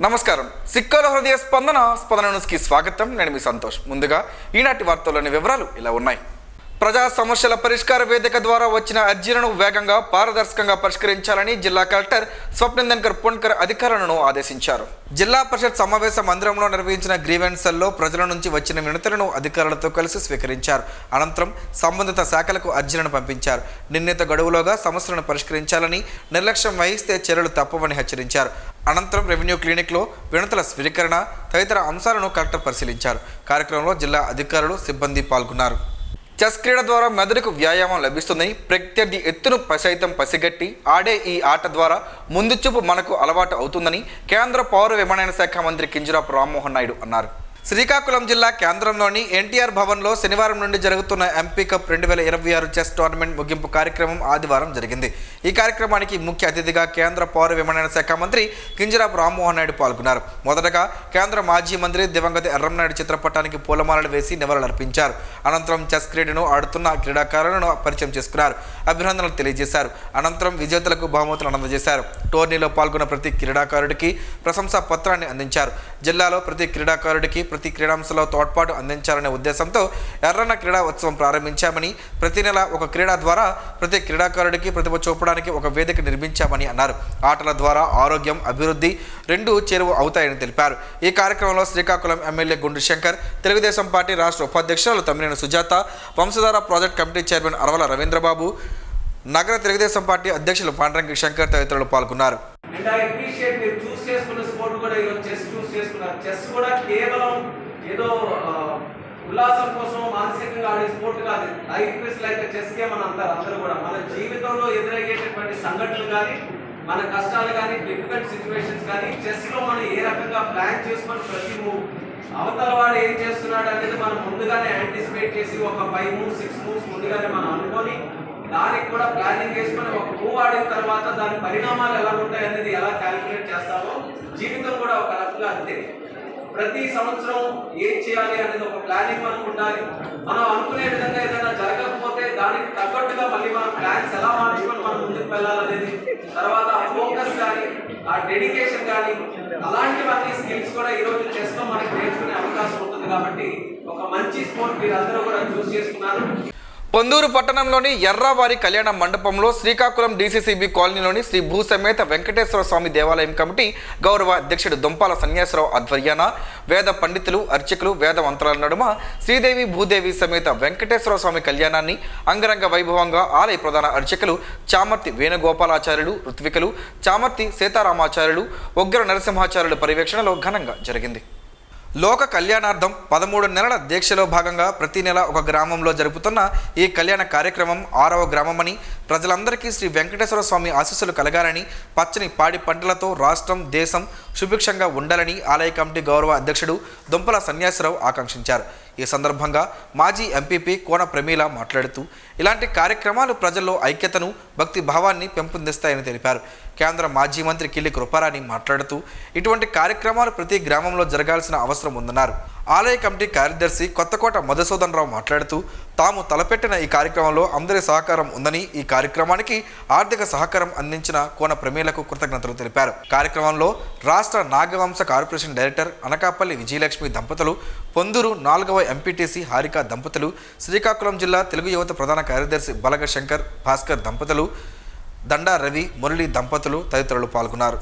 నమస్కారం. సిక్కోల హృదయ స్పందన న్యూస్కి స్వాగతం. నేను మీ సంతోష్. ముందుగా ఈనాటి వార్తల్లోని వివరాలు ఇలా ఉన్నాయి. ప్రజా సమస్యల పరిష్కార వేదిక ద్వారా వచ్చిన అర్జీలను వేగంగా పారదర్శకంగా పరిష్కరించాలని జిల్లా కలెక్టర్ స్వప్నందన్కర్ పొన్కర్ అధికారులను ఆదేశించారు. జిల్లా పరిషత్ సమావేశ మందిరంలో నిర్వహించిన గ్రీవెన్సల్లో ప్రజల నుంచి వచ్చిన వినతులను అధికారులతో కలిసి స్వీకరించారు. అనంతరం సంబంధిత శాఖలకు అర్జీలను పంపించారు. నిర్ణీత గడువులోగా సమస్యలను పరిష్కరించాలని, నిర్లక్ష్యం వహిస్తే చర్యలు తప్పవని హెచ్చరించారు. అనంతరం రెవెన్యూ క్లినిక్లో వినతుల స్వీకరణ తదితర అంశాలను కలెక్టర్ పరిశీలించారు. కార్యక్రమంలో జిల్లా అధికారులు, సిబ్బంది పాల్గొన్నారు. చెస్ క్రీడ ద్వారా మెదడుకు వ్యాయామం లభిస్తుందని, ప్రత్యర్థి ఎత్తును సైతం పసిగట్టి ఆడే ఈ ఆట ద్వారా ముందు చూపు మనకు అలవాటు అవుతుందని కేంద్ర పౌర విమానయాన శాఖ మంత్రి కింజరాపు రామ్మోహన్ నాయుడు అన్నారు. శ్రీకాకుళం జిల్లా కేంద్రంలోని ఎన్టీఆర్ భవన్లో శనివారం నుండి జరుగుతున్న ఎంపీ కప్ 2026 చెస్ టోర్నమెంట్ ముగింపు కార్యక్రమం ఆదివారం జరిగింది. ఈ కార్యక్రమానికి ముఖ్య అతిథిగా కేంద్ర పౌర విమానయాన శాఖ మంత్రి కింజరాపు రామ్మోహన్ నాయుడు పాల్గొన్నారు. మొదటగా కేంద్ర మాజీ మంత్రి దివంగత ఎర్రంనాయుడు చిత్రపటానికి పూలమాలలు వేసి నివాళులర్పించారు. అనంతరం చెస్ క్రీడను ఆడుతున్న క్రీడాకారులను పరిచయం చేసుకున్నారు. అభినందనలు తెలియజేశారు. అనంతరం విజేతలకు బహుమతులు అందజేశారు. టోర్నీలో పాల్గొన్న ప్రతి క్రీడాకారుడికి ప్రశంసా పత్రాన్ని అందించారు. జిల్లాలో ప్రతి క్రీడాకారుడికి ప్రతి క్రీడాంశంలో తోడ్పాటు అందించాలనే ఉద్దేశంతో ఎర్రన్న క్రీడా ఉత్సవం ప్రారంభించామని, ప్రతి నెల ఒక క్రీడా ద్వారా ప్రతి క్రీడాకారుడికి ప్రతిభ చూపడానికి ఒక వేదిక నిర్మించామని అన్నారు. ఆటల ద్వారా ఆరోగ్యం, అభివృద్ధి రెండూ చేరువ అవుతాయని తెలిపారు. ఈ కార్యక్రమంలో శ్రీకాకుళం ఎమ్మెల్యే గుండు శంకర్, తెలుగుదేశం పార్టీ రాష్ట్ర ఉపాధ్యక్షురాలు Tammineni Sujatha, Vamsadhara project committee chairman Aravala Ravindrababu, నగర తెలుగుదేశం పార్టీ అధ్యక్షులు పాండ్రంగి శంకర్ తదితరులు పాల్గొన్నారు. చెస్ కూడా కేవలం ఏదో ఉల్లాసం కోసం మానసికంగా ఆడే స్పోర్ట్ కాదు. Life is like chess game అని అంటారు అందరూ కూడా. మన జీవితంలో ఎదురయ్యేటటువంటి సంఘటనలు కానీ, మన కష్టాలు కానీ, డిఫికల్ట్ సిచ్యువేషన్స్ కానీ చెస్ లో మనం ఏ రకంగా ప్లాన్ చేసుకొని ప్రతి మూవ్ అవతల వాడు ఏం చేస్తున్నాడు అనేది మనం ముందుగానే యాంటిసిపేట్ చేసి ఒక 5 moves 6 moves ముందుగానే మనం అనుకొని దానికి కూడా ప్లానింగ్ చేసుకొని ఒక మూవ్ ఆడిన తర్వాత దాని పరిణామాలు ఎలా ఉంటాయి అనేది ఎలా క్యాలిక్యులేట్ చేస్తామో జీవితం కూడా ఒక రకంగా అంతే. ప్రతి సంవత్సరం ఏం చేయాలి అనేది ఒక ప్లానింగ్ మనకు ఉండాలి. మనం అనుకునే విధంగా ఏదైనా జరగకపోతే దానికి తగ్గట్టుగా మళ్ళీ మనం ప్లాన్స్ ఎలా మార్చుకొని మనం ముందుకు వెళ్ళాలనేది, తర్వాత ఆ ఫోకస్ కానీ, ఆ డెడికేషన్ కానీ, అలాంటివన్నీ స్కిల్స్ కూడా ఈరోజు చెస్ లో మనకి నేర్చుకునే అవకాశం ఉంటుంది. కాబట్టి ఒక మంచి స్పోర్ట్ మీరందరూ కూడా చూస్ చేసుకున్నారు. పొందూరు పట్టణంలోని ఎర్రావారి కళ్యాణ మండపంలో శ్రీకాకుళం డీసీసీబీ కాలనీలోని శ్రీ భూసమేత వెంకటేశ్వర స్వామి దేవాలయం కమిటీ గౌరవ అధ్యక్షుడు దుంపాల సన్యాసరావు ఆధ్వర్యాన వేద పండితులు, అర్చకులు వేద మంత్రాల నడుమ శ్రీదేవి భూదేవి సమేత వెంకటేశ్వర స్వామి కళ్యాణాన్ని అంగరంగ వైభవంగా ఆలయ ప్రధాన అర్చకులు చామర్తి వేణుగోపాలాచార్యులు, ఋత్వికులు చామర్తి సీతారామాచార్యులు, ఉగ్ర నరసింహాచార్యుల పర్యవేక్షణలో ఘనంగా జరిగింది. లోక కళ్యాణార్థం 13 నెలల దీక్షలో భాగంగా ప్రతి నెల ఒక గ్రామంలో జరుపుతున్న ఈ కళ్యాణ కార్యక్రమం 6వ గ్రామమని, ప్రజలందరికీ శ్రీ వెంకటేశ్వర స్వామి ఆశీస్సులు కలగాలని, పచ్చని పాడి పంటలతో రాష్ట్రం, దేశం సుభిక్షంగా ఉండాలని ఆలయ కమిటీ గౌరవ అధ్యక్షుడు దుంపల సన్యాసరావు ఆకాంక్షించారు. ఈ సందర్భంగా మాజీ ఎంపీపీ కోన ప్రమీల మాట్లాడుతూ ఇలాంటి కార్యక్రమాలు ప్రజల్లో ఐక్యతను, భక్తి భావాన్ని పెంపొందిస్తాయని తెలిపారు. కేంద్ర మాజీ మంత్రి కిల్లి కృపారాణి మాట్లాడుతూ ఇటువంటి కార్యక్రమాలు ప్రతి గ్రామంలో జరగాల్సిన అవసరం ఉందన్నారు. ఆలయ కమిటీ కార్యదర్శి కొత్తకోట మధుసూదన్ రావు మాట్లాడుతూ తాము తలపెట్టిన ఈ కార్యక్రమంలో అందరి సహకారం ఉందని, ఈ కార్యక్రమానికి ఆర్థిక సహకారం అందించిన కోన ప్రమీలకు కృతజ్ఞతలు తెలిపారు. కార్యక్రమంలో రాష్ట్ర నాగవంశ కార్పొరేషన్ డైరెక్టర్ అనకాపల్లి విజయలక్ష్మి దంపతులు, పొందూరు 4వ ఎంపీటీసీ హారిక దంపతులు, శ్రీకాకుళం జిల్లా తెలుగు యువత ప్రధాన కార్యదర్శి బలగ శంకర్ భాస్కర్ దంపతులు, దండా రవి మురళి దంపతులు తదితరులు పాల్గొన్నారు.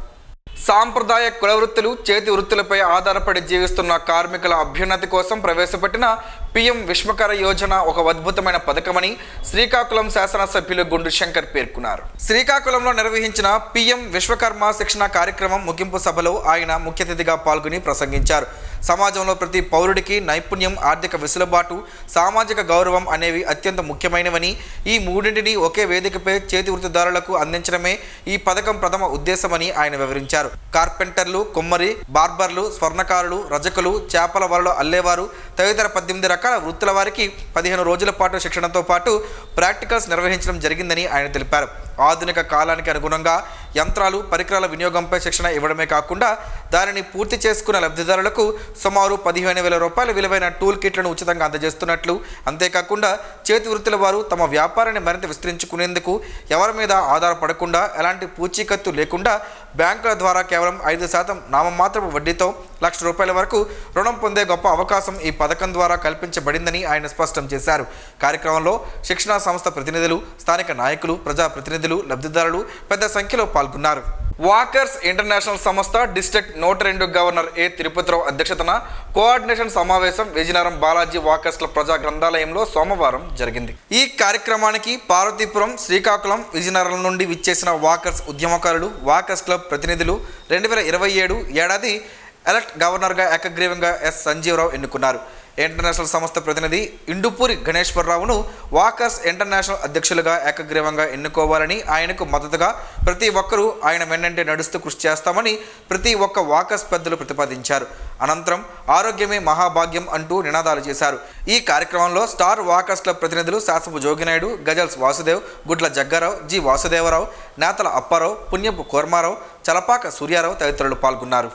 సాంప్రదాయ కుల వృత్తులు, చేతి వృత్తులపై ఆధారపడి జీవిస్తున్న కార్మికుల అభ్యున్నతి కోసం ప్రవేశపెట్టిన పీఎం విశ్వకర్మ యోజన ఒక అద్భుతమైన పథకమని శ్రీకాకుళం శాసనసభ్యులు గుండు శంకర్ పేర్కొన్నారు. శ్రీకాకుళంలో నిర్వహించిన పీఎం విశ్వకర్మ శిక్షణ కార్యక్రమం ముగింపు సభలో ఆయన ముఖ్య అతిథిగా పాల్గొని ప్రసంగించారు. సమాజంలో ప్రతి పౌరుడికి నైపుణ్యం, ఆర్థిక వెసులుబాటు, సామాజిక గౌరవం అనేవి అత్యంత ముఖ్యమైనవని, ఈ మూడింటిని ఒకే వేదికపై చేతి వృత్తిదారులకు అందించడమే ఈ పథకం ప్రథమ ఉద్దేశమని ఆయన వివరించారు. కార్పెంటర్లు, కుమ్మరి, బార్బర్లు, స్వర్ణకారులు, రజకులు, చేపల వలలో అల్లేవారు తదితర 18 రకాల వృత్తుల వారికి 15 రోజుల పాటు శిక్షణతో పాటు ప్రాక్టికల్స్ నిర్వహించడం జరిగిందని ఆయన తెలిపారు. ఆధునిక కాలానికి అనుగుణంగా యంత్రాలు పరికరాల వినియోగంపై శిక్షణ ఇవ్వడమే కాకుండా దానిని పూర్తి చేసుకున్న లబ్ధిదారులకు సుమారు 15,000 రూపాయల విలువైన టూల్ కిట్లను ఉచితంగా అందజేస్తున్నట్లు, అంతేకాకుండా చేతి వృత్తుల వారు తమ వ్యాపారాన్ని మరింత విస్తరించుకునేందుకు ఎవరి మీద ఆధారపడకుండా ఎలాంటి పూచీకత్తు లేకుండా బ్యాంకుల ద్వారా కేవలం 5% నామమాత్రపు వడ్డీతో ₹1,00,000 వరకు రుణం పొందే గొప్ప అవకాశం ఈ పథకం ద్వారా కల్పించబడిందని ఆయన స్పష్టం చేశారు. కార్యక్రమంలో శిక్షణా సంస్థ ప్రతినిధులు, స్థానిక నాయకులు, ప్రజాప్రతినిధులు, లబ్ధిదారులు పెద్ద సంఖ్యలో పాల్గొన్నారు. వాకర్స్ ఇంటర్నేషనల్ సంస్థ డిస్ట్రిక్ట్ 102 గవర్నర్ ఏ తిరుపతిరావు అధ్యక్షతన కోఆర్డినేషన్ సమావేశం విజయనగరం బాలాజీ వాకర్స్ క్లబ్ ప్రజా గ్రంథాలయంలో సోమవారం జరిగింది. ఈ కార్యక్రమానికి పార్వతీపురం, శ్రీకాకుళం, విజయనగరం నుండి విచ్చేసిన వాకర్స్ ఉద్యమకారులు, వాకర్స్ క్లబ్ ప్రతినిధులు 2027 ఏడాది ఎలక్ట్ గవర్నర్గా ఏకగ్రీవంగా ఎస్ సంజీవరావు ఎన్నుకున్నారు. ఇంటర్నేషనల్ సంస్థ ప్రతినిధి ఇండుపూరి గణేశ్వరరావును వాకర్స్ ఇంటర్నేషనల్ అధ్యక్షులుగా ఏకగ్రీవంగా ఎన్నుకోవాలని, ఆయనకు మద్దతుగా ప్రతి ఒక్కరూ ఆయన వెన్నంటే నడుస్తూ కృషి చేస్తామని ప్రతి ఒక్క వాకర్స్ పెద్దలు ప్రతిపాదించారు. అనంతరం ఆరోగ్యమే మహాభాగ్యం అంటూ నినాదాలు చేశారు. ఈ కార్యక్రమంలో స్టార్ వాకర్స్ క్లబ్ ప్రతినిధులు శాసపు జోగినాయుడు, గజల్స్ వాసుదేవ్, గుడ్ల జగ్గారావు, జి వాసుదేవరావు, నేతల అప్పారావు, పుణ్యపు కోర్మారావు, చలపాక సూర్యారావు తదితరులు పాల్గొన్నారు.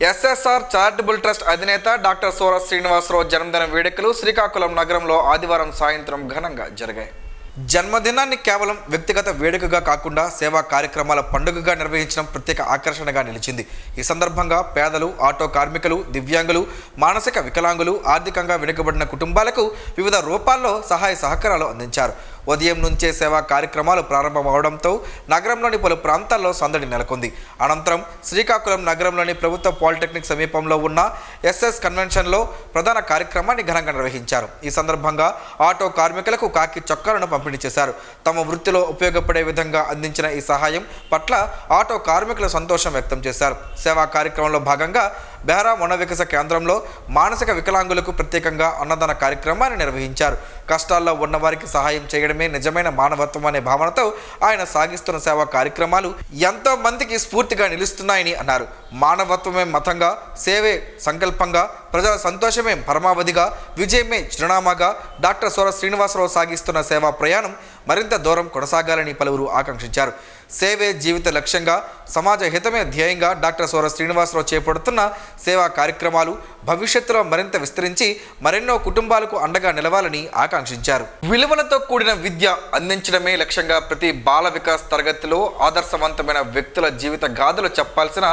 ఎస్ఎస్ఆర్ చారిటబుల్ ట్రస్ట్ అధినేత డాక్టర్ సోర శ్రీనివాసరావు జన్మదిన వేడుకలు శ్రీకాకుళం నగరంలో ఆదివారం సాయంత్రం ఘనంగా జరిగాయి. జన్మదినాన్ని కేవలం వ్యక్తిగత వేడుకగా కాకుండా సేవా కార్యక్రమాల పండుగగా నిర్వహించడం ప్రత్యేక ఆకర్షణగా నిలిచింది. ఈ సందర్భంగా పేదలు, ఆటో కార్మికులు, దివ్యాంగులు, మానసిక వికలాంగులు, ఆర్థికంగా వెనుకబడిన కుటుంబాలకు వివిధ రూపాల్లో సహాయ సహకారాలు అందించారు. ఉదయం నుంచే సేవా కార్యక్రమాలు ప్రారంభమవడంతో నగరంలోని పలు ప్రాంతాల్లో సందడి నెలకొంది. అనంతరం శ్రీకాకుళం నగరంలోని ప్రభుత్వ పాలిటెక్నిక్ సమీపంలో ఉన్న ఎస్ఎస్ కన్వెన్షన్లో ప్రధాన కార్యక్రమాన్ని ఘనంగా నిర్వహించారు. ఈ సందర్భంగా ఆటో కార్మికులకు కాకి చొక్కాలను పంపిణీ చేశారు. తమ వృత్తిలో ఉపయోగపడే విధంగా అందించిన ఈ సహాయం పట్ల ఆటో కార్మికులు సంతోషం వ్యక్తం చేశారు. సేవా కార్యక్రమంలో భాగంగా బెహరా మనోవికాస కేంద్రంలో మానసిక వికలాంగులకు ప్రత్యేకంగా అన్నదాన కార్యక్రమాన్ని నిర్వహించారు. కష్టాల్లో ఉన్నవారికి సహాయం చేయడమే నిజమైన మానవత్వం అనే భావనతో ఆయన సాగిస్తున్న సేవా కార్యక్రమాలు ఎంతో మందికి స్ఫూర్తిగా నిలుస్తున్నాయని అన్నారు. మానవత్వమే మతంగా, సేవే సంకల్పంగా, ప్రజల సంతోషమే పరమావధిగా, విజయమే చిరునామాగా డాక్టర్ సోర శ్రీనివాసరావు సాగిస్తున్న సేవా ప్రయాణం మరింత దూరం కొనసాగాలని పలువురు ఆకాంక్షించారు. సేవే జీవిత లక్ష్యంగా, సమాజ హితమే ధ్యేయంగా డాక్టర్ సోర శ్రీనివాసరావు చేపడుతున్న సేవా కార్యక్రమాలు భవిష్యత్తులో మరింత విస్తరించి మరెన్నో కుటుంబాలకు అండగా నిలవాలని ఆకాంక్షించారు. విలువలతో కూడిన విద్య అందించడమే లక్ష్యంగా ప్రతి బాల వికాస్ తరగతిలో ఆదర్శవంతమైన వ్యక్తుల జీవిత గాథలు చెప్పాల్సిన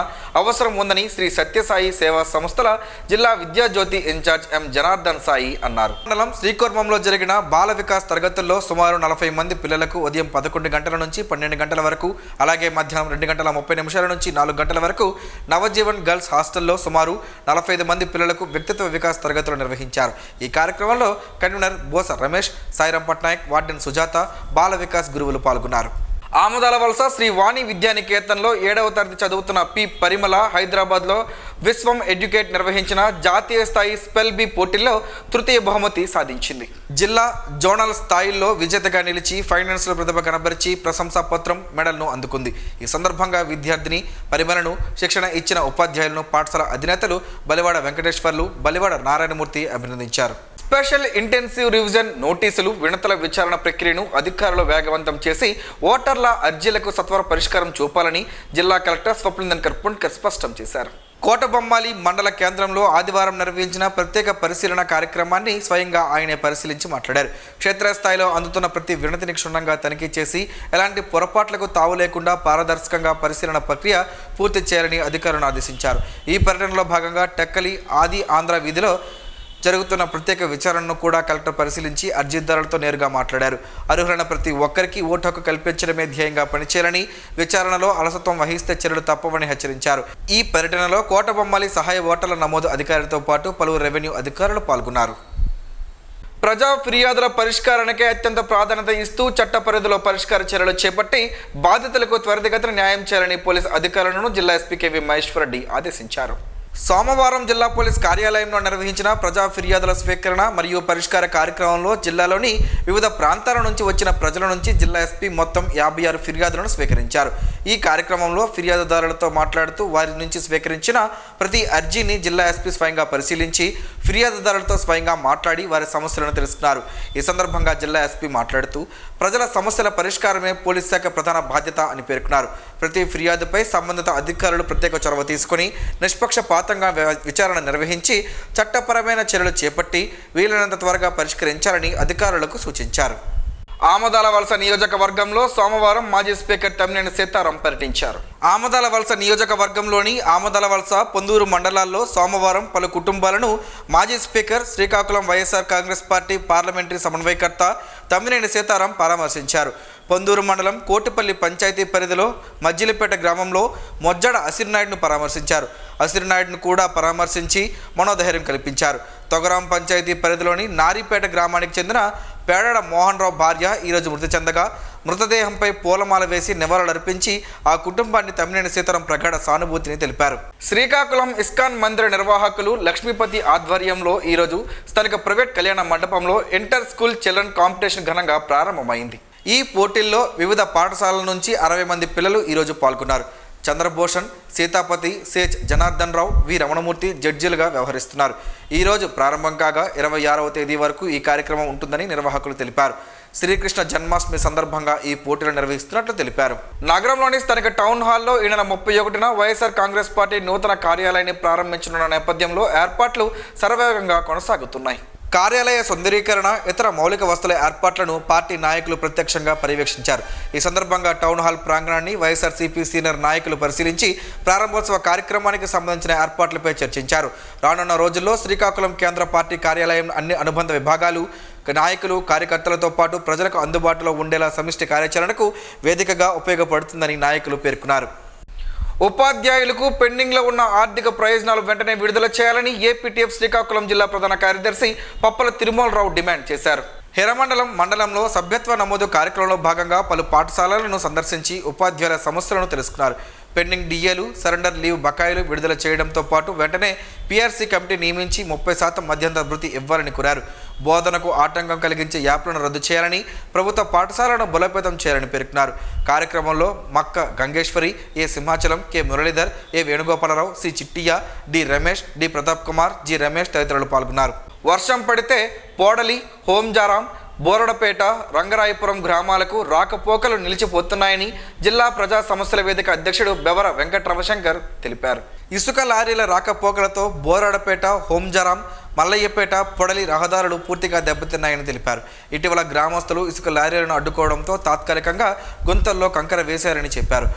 అవసరం ఉందని శ్రీ సత్యసాయి సేవా సంస్థల జిల్లా విద్యాజ్యోతి ఇన్ఛార్జ్ ఎం జనార్దన్ సాయి అన్నారు. మండలం శ్రీకూర్మంలో జరిగిన బాల వికాస్ తరగతుల్లో సుమారు 40 మంది పిల్లలకు ఉదయం 11 గంటల నుంచి 12 గంటల వరకు, అలాగే మధ్యాహ్నం 2:30 నుంచి 4 గంటల వరకు నవజీవన్ గర్ల్స్ హాస్టల్లో సుమారు 45 మంది పిల్లలకు వ్యక్తిత్వ వికాస్ తరగతులు నిర్వహించారు. ఈ కార్యక్రమంలో కన్వీనర్ బోస రమేష్, సాయిరాం పట్నాయక్, వార్డెన్ సుజాత, బాల వికాస్ గురువులు పాల్గొన్నారు. ఆమదాల వలస శ్రీ వాణి విద్యానికేతన్లో 7వ తరగతి చదువుతున్న పి పరిమళ హైదరాబాద్లో విశ్వం ఎడ్యుకేట్ నిర్వహించిన జాతీయ స్థాయి స్పెల్ బి పోటీల్లో తృతీయ బహుమతి సాధించింది. జిల్లా, జోనల్ స్థాయిల్లో విజేతగా నిలిచి ఫైనాన్స్లో ప్రతిభ కనబరిచి ప్రశంసా పత్రం, మెడల్ను అందుకుంది. ఈ సందర్భంగా విద్యార్థిని పరిమళను శిక్షణ ఇచ్చిన ఉపాధ్యాయులను, పాఠశాల అధినేతలు బలివాడ వెంకటేశ్వర్లు, బలివాడ నారాయణమూర్తి అభినందించారు. స్పెషల్ ఇంటెన్సివ్ రివిజన్ నోటీసులు, వినతుల విచారణ ప్రక్రియను అధికారులు వేగవంతం చేసి ఓటర్ల అర్జీలకు సత్వర పరిష్కారం చూపాలని జిల్లా కలెక్టర్ స్వప్నిందన్కర్ పుణ్కర్ స్పష్టం చేశారు. కోటబొమ్మాలి మండల కేంద్రంలో ఆదివారం నిర్వహించిన ప్రత్యేక పరిశీలన కార్యక్రమాన్ని స్వయంగా ఆయనే పరిశీలించి మాట్లాడారు. క్షేత్రస్థాయిలో అందుతున్న ప్రతి వినతిని క్షుణ్ణంగా తనిఖీ చేసి ఎలాంటి పొరపాట్లకు తావు లేకుండా పారదర్శకంగా పరిశీలన ప్రక్రియ పూర్తి చేయాలని అధికారులను ఆదేశించారు. ఈ పర్యటనలో భాగంగా టెక్కలి ఆది ఆంధ్ర వీధిలో జరుగుతున్న ప్రత్యేక విచారణను కూడా కలెక్టర్ పరిశీలించి అర్జీదారులతో నేరుగా మాట్లాడారు. అర్హులైన ప్రతి ఒక్కరికి ఓటు హక్కు కల్పించడమే ధ్యేయంగా పనిచేయాలని, విచారణలో అలసత్వం వహిస్తే చర్యలు తప్పవని హెచ్చరించారు. ఈ పర్యటనలో కోటబొమ్మాలి సహాయ ఓటర్ల నమోదు అధికారితో పాటు పలువురు రెవెన్యూ అధికారులు పాల్గొన్నారు. ప్రజా ఫిర్యాదుల పరిష్కారానికే అత్యంత ప్రాధాన్యత ఇస్తూ చట్ట పరిధిలో పరిష్కార చర్యలు చేపట్టి బాధితులకు త్వరితగతిన న్యాయం చేయాలని పోలీసు అధికారులను జిల్లా ఎస్పీ కెవి మహేశ్వర్ రెడ్డి ఆదేశించారు. సోమవారం జిల్లా పోలీస్ కార్యాలయంలో నిర్వహించిన ప్రజా ఫిర్యాదుల స్వీకరణ మరియు పరిష్కార కార్యక్రమంలో జిల్లాలోని వివిధ ప్రాంతాల నుంచి వచ్చిన ప్రజల నుంచి జిల్లా ఎస్పీ మొత్తం 56 ఫిర్యాదులను స్వీకరించారు. ఈ కార్యక్రమంలో ఫిర్యాదుదారులతో మాట్లాడుతూ వారి నుంచి స్వీకరించిన ప్రతి అర్జీని జిల్లా ఎస్పీ స్వయంగా పరిశీలించి ఫిర్యాదుదారులతో స్వయంగా మాట్లాడి వారి సమస్యలను తెలుసుకున్నారు. ఈ సందర్భంగా జిల్లా ఎస్పీ మాట్లాడుతూ ప్రజల సమస్యల పరిష్కారమే పోలీస్ శాఖ ప్రధాన బాధ్యత అని పేర్కొన్నారు. ప్రతి ఫిర్యాదుపై సంబంధిత అధికారులు ప్రత్యేక చొరవ తీసుకుని నిష్పక్షపాతంగా విచారణ నిర్వహించి చట్టపరమైన చర్యలు చేపట్టి వీలైనంత త్వరగా పరిష్కరించాలని అధికారులకు సూచించారు. ఆమదాల వలస నియోజకవర్గంలో సోమవారం మాజీ స్పీకర్ తమ్మినేని సీతారాం పర్యటించారు. ఆమదాల వలస నియోజకవర్గంలోని ఆమదాల వలస, పొందూరు మండలాల్లో సోమవారం పలు కుటుంబాలను మాజీ speaker, Srikakulam YSR Congress party parliamentary సమన్వయకర్త తమ్మినేని సీతారాం పరామర్శించారు. పొందూరు మండలం కోటిపల్లి పంచాయతీ పరిధిలో మజ్జిలిపేట గ్రామంలో మొజ్జడ అసిరినాయుడును పరామర్శించారు. అసిరినాయుడును కూడా పరామర్శించి మనోధైర్యం కల్పించారు. తొగరాం పంచాయతీ పరిధిలోని నారీపేట గ్రామానికి చెందిన పేడాడ మోహన్ రావు భార్య ఈరోజు మృతి చెందగా మృతదేహంపై పూలమాల వేసి నివాళులర్పించి ఆ కుటుంబాన్ని తమ్మినేని సీతారాం ప్రగాఢ సానుభూతిని తెలిపారు. శ్రీకాకుళం ఇస్కాన్ మందిర నిర్వాహకులు లక్ష్మీపతి ఆధ్వర్యంలో ఈరోజు స్థానిక ప్రైవేట్ కళ్యాణ మండపంలో ఇంటర్ స్కూల్ చిల్డ్రన్ కాంపిటీషన్ ఘనంగా ప్రారంభమైంది. ఈ పోటీల్లో వివిధ పాఠశాలల నుంచి 60 మంది పిల్లలు ఈరోజు పాల్గొన్నారు. చంద్రభూషణ్, సీతాపతి, సేజ్ జనార్దన్ రావు, వి రమణమూర్తి జడ్జీలుగా వ్యవహరిస్తున్నారు. ఈరోజు ప్రారంభం కాగా 26వ తేదీ వరకు ఈ కార్యక్రమం ఉంటుందని నిర్వాహకులు తెలిపారు. శ్రీకృష్ణ జన్మాష్టమి సందర్భంగా ఈ పోటీలు నిర్వహిస్తున్నట్లు తెలిపారు. నగరంలోని స్థానిక టౌన్ హాల్లో ఈ నెల 31న వైఎస్ఆర్ కాంగ్రెస్ పార్టీ నూతన కార్యాలయాన్ని ప్రారంభించనున్న నేపథ్యంలో ఏర్పాట్లు శరవేగంగా కొనసాగుతున్నాయి. కార్యాలయ సుందరీకరణ, ఇతర మౌలిక వసతుల ఏర్పాట్లను పార్టీ నాయకులు ప్రత్యక్షంగా పర్యవేక్షించారు. ఈ సందర్భంగా టౌన్ హాల్ ప్రాంగణాన్ని వైఎస్ఆర్సీపీ సీనియర్ నాయకులు పరిశీలించి ప్రారంభోత్సవ కార్యక్రమానికి సంబంధించిన ఏర్పాట్లపై చర్చించారు. రానున్న రోజుల్లో శ్రీకాకుళం కేంద్ర పార్టీ కార్యాలయం అన్ని అనుబంధ విభాగాలు, నాయకులు, కార్యకర్తలతో పాటు ప్రజలకు అందుబాటులో ఉండేలా సమిష్టి కార్యాచరణకు వేదికగా ఉపయోగపడుతుందని నాయకులు పేర్కొన్నారు. ఉపాధ్యాయులకు పెండింగ్లో ఉన్న ఆర్థిక ప్రయోజనాలు వెంటనే విడుదల చేయాలని ఏపీటీఎఫ్ శ్రీకాకుళం జిల్లా ప్రధాన కార్యదర్శి పప్పల తిరుమలరావు డిమాండ్ చేశారు. హెరమండలం మండలంలో సభ్యత్వ నమోదు కార్యక్రమంలో భాగంగా పలు పాఠశాలలను సందర్శించి ఉపాధ్యాయుల సమస్యలను తెలుసుకున్నారు. పెండింగ్ డిఏలు, సరెండర్ లీవ్ బకాయిలు విడుదల చేయడంతో పాటు వెంటనే పీఆర్సీ కమిటీ నియమించి 30% మధ్యంతర భృతి ఇవ్వాలని కోరారు. బోధనకు ఆటంకం కలిగించే యాప్లను రద్దు చేయాలని, ప్రభుత్వ పాఠశాలను బలోపేతం చేయాలని పేర్కొన్నారు. కార్యక్రమంలో Makka Gangeswari, A Simhachalam, K Muralidhar, A Venugopalarao, C Chittiyya, D Ramesh, D Pratap Kumar, G Ramesh తదితరులు పాల్గొన్నారు. వర్షం పడితే పోడలి, హోంజారాం, బోరడపేట, రంగరాయపురం గ్రామాలకు రాకపోకలు నిలిచిపోతున్నాయని జిల్లా ప్రజా సమస్యల వేదిక అధ్యక్షుడు బెవర వెంకట రవిశంకర్ తెలిపారు. ఇసుక లారీల రాకపోకలతో బోరడపేట, హోంజారాం, మల్లయ్యపేట, పొడలి రహదారులు పూర్తిగా దెబ్బతిన్నాయని తెలిపారు. ఇటీవల గ్రామస్తులు ఇసుక లారీలను అడ్డుకోవడంతో తాత్కాలికంగా గుంతల్లో కంకర వేశారని చెప్పారు.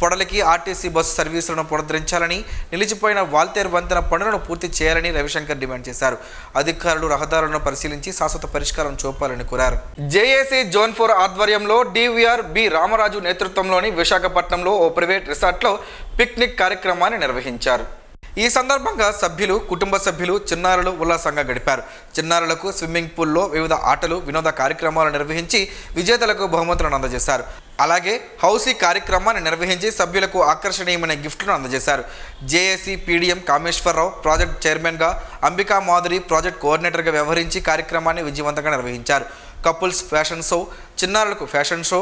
పొడలికి ఆర్టీసీ బస్సు సర్వీసులను పునరుద్ధరించాలని, నిలిచిపోయిన వాల్తేర్ వంతెన పనులను పూర్తి చేయాలని రవిశంకర్ డిమాండ్ చేశారు. అధికారులు రహదారులను పరిశీలించి శాశ్వత పరిష్కారం చూపాలని కోరారు. జేఏసీ జోన్ 4 ఆధ్వర్యంలో డివిఆర్ బి రామరాజు నేతృత్వంలోని విశాఖపట్నంలో ఓ ప్రైవేట్ రిసార్ట్లో పిక్నిక్ కార్యక్రమాన్ని నిర్వహించారు. ఈ సందర్భంగా సభ్యులు, కుటుంబ సభ్యులు, చిన్నారులు ఉల్లాసంగా గడిపారు. చిన్నారులకు స్విమ్మింగ్ పూల్లో వివిధ ఆటలు, వినోద కార్యక్రమాలు నిర్వహించి విజేతలకు బహుమతులను అందజేశారు. అలాగే హౌసీ కార్యక్రమాన్ని నిర్వహించి సభ్యులకు ఆకర్షణీయమైన గిఫ్ట్లను అందజేశారు. జేఏసీ పీడీఎం కామేశ్వరరావు ప్రాజెక్ట్ చైర్మన్గా, అంబికా మాధురి ప్రాజెక్ట్ కోఆర్డినేటర్గా వ్యవహరించి కార్యక్రమాన్ని విజయవంతంగా నిర్వహించారు. కపుల్స్ ఫ్యాషన్ షో, చిన్నారులకు fashion show,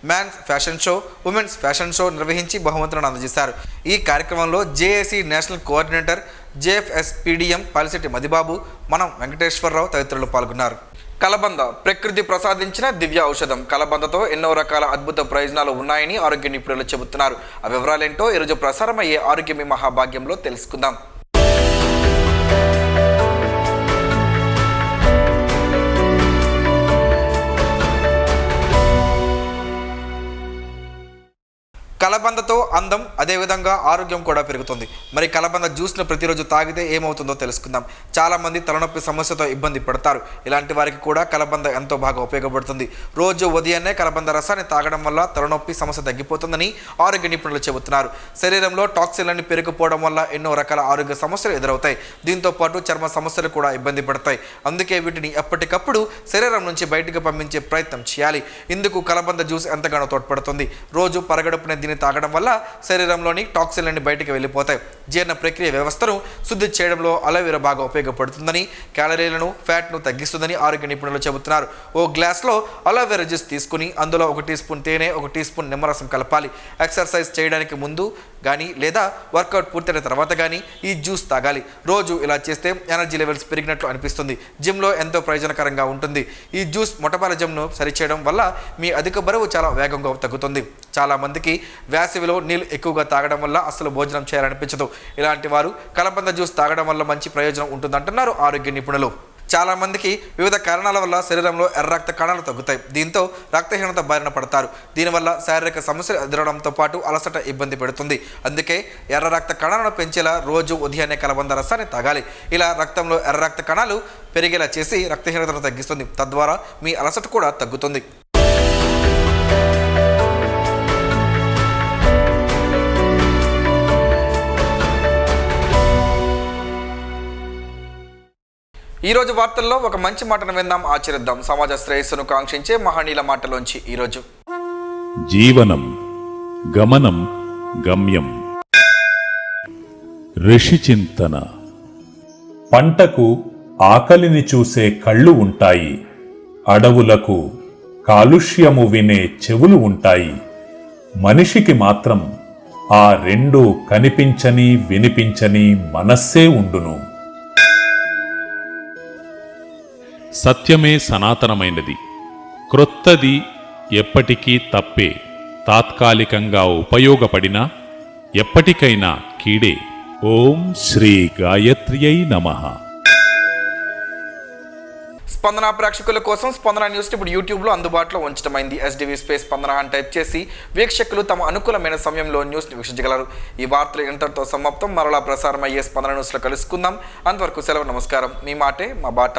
man's fashion show, women's fashion show నిర్వహించి బహుమతులను అందజేశారు. ఈ కార్యక్రమంలో JAC national coordinator, JFS PDM Palisetti Madibabu, Manam Venkateswararao తదితరులు పాల్గొన్నారు. కలబంద ప్రకృతి ప్రసాదించిన దివ్య ఔషధం. కలబందతో ఎన్నో రకాల అద్భుత ప్రయోజనాలు ఉన్నాయని ఆరోగ్య నిపుణులు చెబుతున్నారు. ఆ వివరాలేంటో ఈరోజు ప్రసారమయ్యే ఆరోగ్యమే మహాభాగ్యంలో తెలుసుకుందాం. కలబందతో అందం, అదేవిధంగా ఆరోగ్యం కూడా పెరుగుతుంది. మరి కలబంద జ్యూస్ను ప్రతిరోజు తాగితే ఏమవుతుందో తెలుసుకుందాం. చాలామంది తలనొప్పి సమస్యతో ఇబ్బంది పడతారు. ఇలాంటి వారికి కూడా కలబంద ఎంతో బాగా ఉపయోగపడుతుంది. రోజు ఉదయాన్నే కలబంద రసాన్ని తాగడం వల్ల తలనొప్పి సమస్య తగ్గిపోతుందని ఆరోగ్య నిపుణులు చెబుతున్నారు. శరీరంలో టాక్సిన్లన్నీ పెరిగిపోవడం వల్ల ఎన్నో రకాల ఆరోగ్య సమస్యలు ఎదురవుతాయి. దీంతో పాటు చర్మ సమస్యలు కూడా ఇబ్బంది పడతాయి. అందుకే వీటిని ఎప్పటికప్పుడు శరీరం నుంచి బయటకు పంపించే ప్రయత్నం చేయాలి. ఇందుకు కలబంద జ్యూస్ ఎంతగానో తోడ్పడుతుంది. రోజు పరగడుపునే దీన్ని తాగడం వల్ల శరీరంలోని టాక్సిన్లన్నీ బయటికి వెళ్ళిపోతాయి. జీర్ణ ప్రక్రియ వ్యవస్థను శుద్ధి చేయడంలో అలోవెరా బాగా ఉపయోగపడుతుందని, క్యాలరీలను, ఫ్యాట్ను తగ్గిస్తుందని ఆరోగ్య నిపుణులు చెబుతున్నారు. ఓ గ్లాస్లో అలోవెరా జ్యూస్ తీసుకుని అందులో 1 టీ స్పూన్ తేనె, 1 టీ స్పూన్ నిమ్మరసం కలపాలి. ఎక్సర్సైజ్ చేయడానికి ముందు కానీ లేదా వర్కౌట్ పూర్తయిన తర్వాత కానీ ఈ జ్యూస్ తాగాలి. రోజు ఇలా చేస్తే ఎనర్జీ లెవెల్స్ పెరిగినట్లు అనిపిస్తుంది. జిమ్లో ఎంతో ప్రయోజనకరంగా ఉంటుంది. ఈ జ్యూస్ మొటబాలిజంను సరిచేయడం వల్ల మీ అధిక బరువు చాలా వేగంగా తగ్గుతుంది. చాలా మందికి వేసవిలో నీళ్ళు ఎక్కువగా తాగడం వల్ల అసలు భోజనం చేయాలనిపించదు. ఇలాంటి వారు కలబంద జ్యూస్ తాగడం వల్ల మంచి ప్రయోజనం ఉంటుందంటున్నారు ఆరోగ్య నిపుణులు. చాలా మందికి వివిధ కారణాల వల్ల శరీరంలో ఎర్ర రక్త కణాలు తగ్గుతాయి. దీంతో రక్తహీనత బారిన పడతారు. దీనివల్ల శారీరక సమస్యలు ఎదురవడంతో పాటు అలసట ఇబ్బంది పెడుతుంది. అందుకే ఎర్ర రక్త కణాలను పెంచేలా రోజు ఉదయాన్నే కలబంద రసాన్ని తాగాలి. ఇలా రక్తంలో ఎర్ర రక్త కణాలు పెరిగేలా చేసి రక్తహీనతను తగ్గిస్తుంది. తద్వారా మీ అలసట కూడా తగ్గుతుంది. ఈరోజు వార్తల్లో ఒక మంచి మాటను విందాం, ఆచరిద్దాం. సమాజ శ్రేయస్సును కాంక్షించే మహనీయుల మాటలోంచి ఈరోజు. జీవనం గమనం గమ్యం. ఋషి చింతన. పంటకు ఆకలిని చూసే కళ్ళు ఉంటాయి, అడవులకు కాలుష్యము వినే చెవులు ఉంటాయి. మనిషికి మాత్రం ఆ రెండు కనిపించని వినిపించని మనస్సే ఉండును. సత్యమే సనాతనమైనది. క్రొత్తది ఎప్పటికీ తప్పే. తాత్కాలికంగా ఉపయోగపడినా ఎప్పటికైనా కీడే. ఓం శ్రీ గాయత్ర్యై నమః. స్పందన ప్రేక్షకుల కోసం స్పందన న్యూస్ ఇప్పుడు యూట్యూబ్లో అందుబాటులో ఉంచడమైంది. SDV స్పేస్ స్పందన అని టైప్ చేసి వీక్షకులు తమ అనుకూలమైన సమయంలో న్యూస్ని వీక్షించగలరు. ఈ వార్తలు ఇంతటితో సమాప్తం. మరలా ప్రసారం అయ్యే స్పందన న్యూస్లో కలుసుకుందాం. అంతవరకు సెలవు. నమస్కారం. మీ మాటే మా బాట.